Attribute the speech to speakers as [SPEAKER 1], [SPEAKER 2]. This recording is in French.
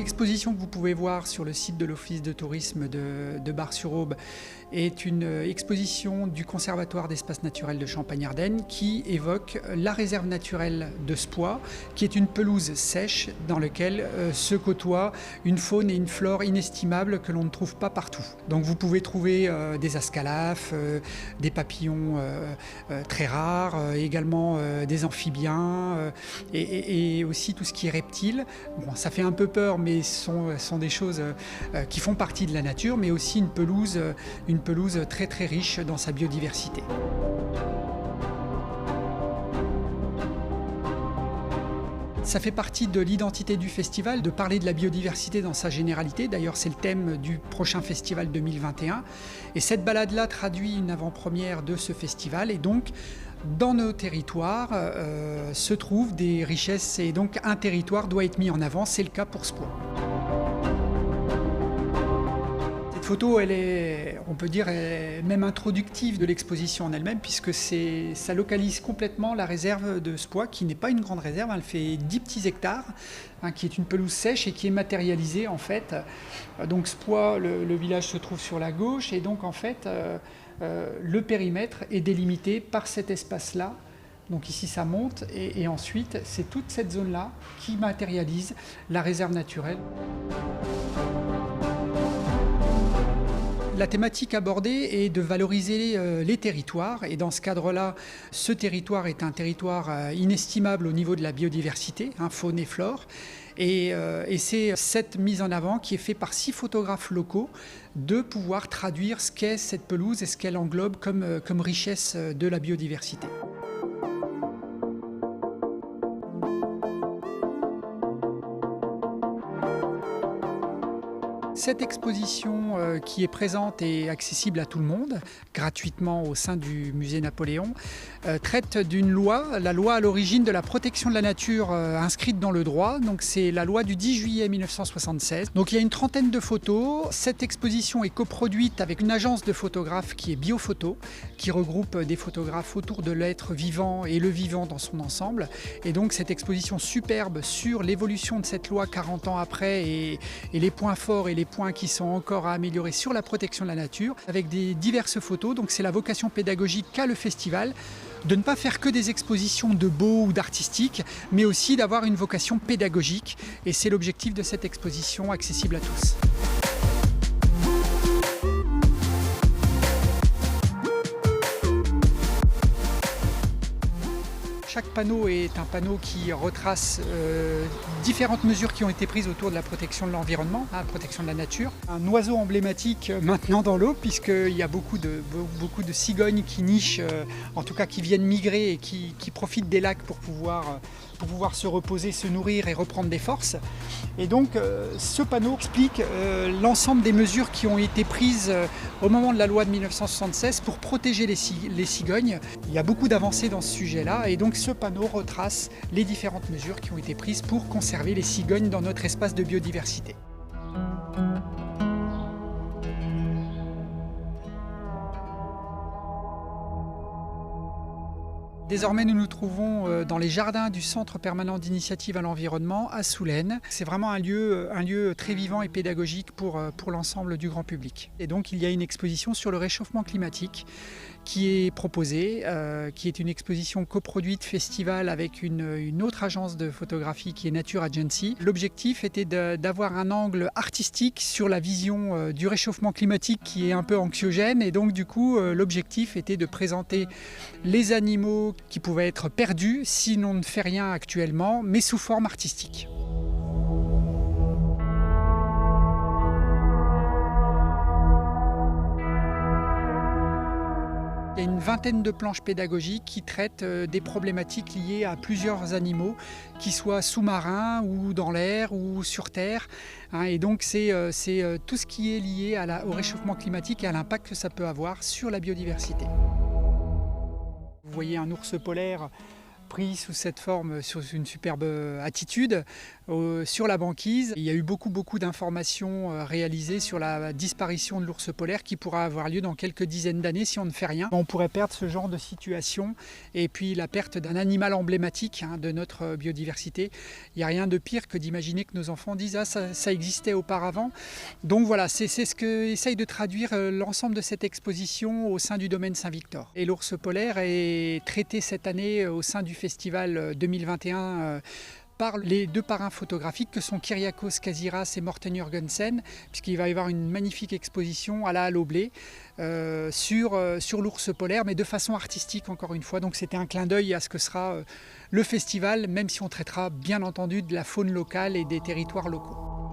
[SPEAKER 1] l'exposition que vous pouvez voir sur le site de l'Office de tourisme de Bar-sur-Aube est une exposition du Conservatoire d'espaces naturels de Champagne-Ardenne qui évoque la réserve naturelle de Spoix, qui est une pelouse sèche dans laquelle se côtoient une faune et une flore inestimables que l'on ne trouve pas partout. Donc vous pouvez trouver des ascalaphes, des papillons très rares, également des amphibiens et aussi tout ce qui est reptiles. Bon, ça fait un peu peur, mais ce sont des choses qui font partie de la nature, mais aussi une pelouse très très riche dans sa biodiversité. Ça fait partie de l'identité du festival de parler de la biodiversité dans sa généralité. D'ailleurs, c'est le thème du prochain festival 2021. Et cette balade-là traduit une avant-première de ce festival. Et donc, dans nos territoires se trouvent des richesses. Et donc, un territoire doit être mis en avant. C'est le cas pour Spoix. Cette photo, elle est, on peut dire, même introductive de l'exposition en elle-même, puisque ça localise complètement la réserve de Spoix, qui n'est pas une grande réserve, elle fait 10 petits hectares, qui est une pelouse sèche et qui est matérialisée en fait. Donc Spoix, le village se trouve sur la gauche, et donc en fait, le périmètre est délimité par cet espace-là. Donc ici ça monte, et ensuite c'est toute cette zone-là qui matérialise la réserve naturelle. La thématique abordée est de valoriser les territoires, et dans ce cadre-là, ce territoire est un territoire inestimable au niveau de la biodiversité, faune et flore, et c'est cette mise en avant qui est faite par 6 photographes locaux de pouvoir traduire ce qu'est cette pelouse et ce qu'elle englobe comme richesse de la biodiversité. Cette exposition qui est présente et accessible à tout le monde, gratuitement au sein du musée Napoléon, traite d'une loi, la loi à l'origine de la protection de la nature inscrite dans le droit. Donc c'est la loi du 10 juillet 1976. Donc il y a une trentaine de photos. Cette exposition est coproduite avec une agence de photographes qui est Biophoto, qui regroupe des photographes autour de l'être vivant et le vivant dans son ensemble. Et donc cette exposition superbe sur l'évolution de cette loi 40 ans après et les points forts et les points qui sont encore à améliorer sur la protection de la nature, avec des diverses photos. Donc c'est la vocation pédagogique qu'a le festival, de ne pas faire que des expositions de beau ou d'artistique, mais aussi d'avoir une vocation pédagogique. Et c'est l'objectif de cette exposition accessible à tous. Chaque panneau est un panneau qui retrace différentes mesures qui ont été prises autour de la protection de l'environnement, la protection de la nature. Un oiseau emblématique maintenant dans l'eau, puisqu'il y a beaucoup de cigognes qui nichent, en tout cas qui viennent migrer et qui profitent des lacs pour pouvoir se reposer, se nourrir et reprendre des forces. Et donc ce panneau explique l'ensemble des mesures qui ont été prises au moment de la loi de 1976 pour protéger les cigognes. Il y a beaucoup d'avancées dans ce sujet-là, et donc ce panneau retrace les différentes mesures qui ont été prises pour conserver les cigognes dans notre espace de biodiversité. Désormais, nous nous trouvons dans les jardins du Centre permanent d'initiative à l'environnement à Soulaines. C'est vraiment un lieu très vivant et pédagogique pour l'ensemble du grand public. Et donc, il y a une exposition sur le réchauffement climatique qui est proposée, qui est une exposition coproduite festival avec une autre agence de photographie qui est Nature Agency. L'objectif était d'avoir un angle artistique sur la vision du réchauffement climatique qui est un peu anxiogène, et donc du coup l'objectif était de présenter les animaux qui pouvaient être perdus si l'on ne fait rien actuellement, mais sous forme artistique. Il y a une vingtaine de planches pédagogiques qui traitent des problématiques liées à plusieurs animaux, qui soient sous-marins ou dans l'air ou sur terre. Et donc c'est tout ce qui est lié au réchauffement climatique et à l'impact que ça peut avoir sur la biodiversité. Vous voyez un ours polaire pris sous cette forme, sur une superbe attitude. sur la banquise. Il y a eu beaucoup d'informations réalisées sur la disparition de l'ours polaire qui pourra avoir lieu dans quelques dizaines d'années si on ne fait rien. On pourrait perdre ce genre de situation et puis la perte d'un animal emblématique de notre biodiversité. Il n'y a rien de pire que d'imaginer que nos enfants disent « Ah, ça existait auparavant ». Donc voilà, c'est ce que essaye de traduire l'ensemble de cette exposition au sein du domaine Saint-Victor. Et l'ours polaire est traité cette année au sein du festival 2021 par les deux parrains photographiques que sont Kyriakos Kaziras et Morten Jørgensen, puisqu'il va y avoir une magnifique exposition à la Halle au Blé sur l'ours polaire, mais de façon artistique encore une fois. Donc c'était un clin d'œil à ce que sera le festival, même si on traitera bien entendu de la faune locale et des territoires locaux.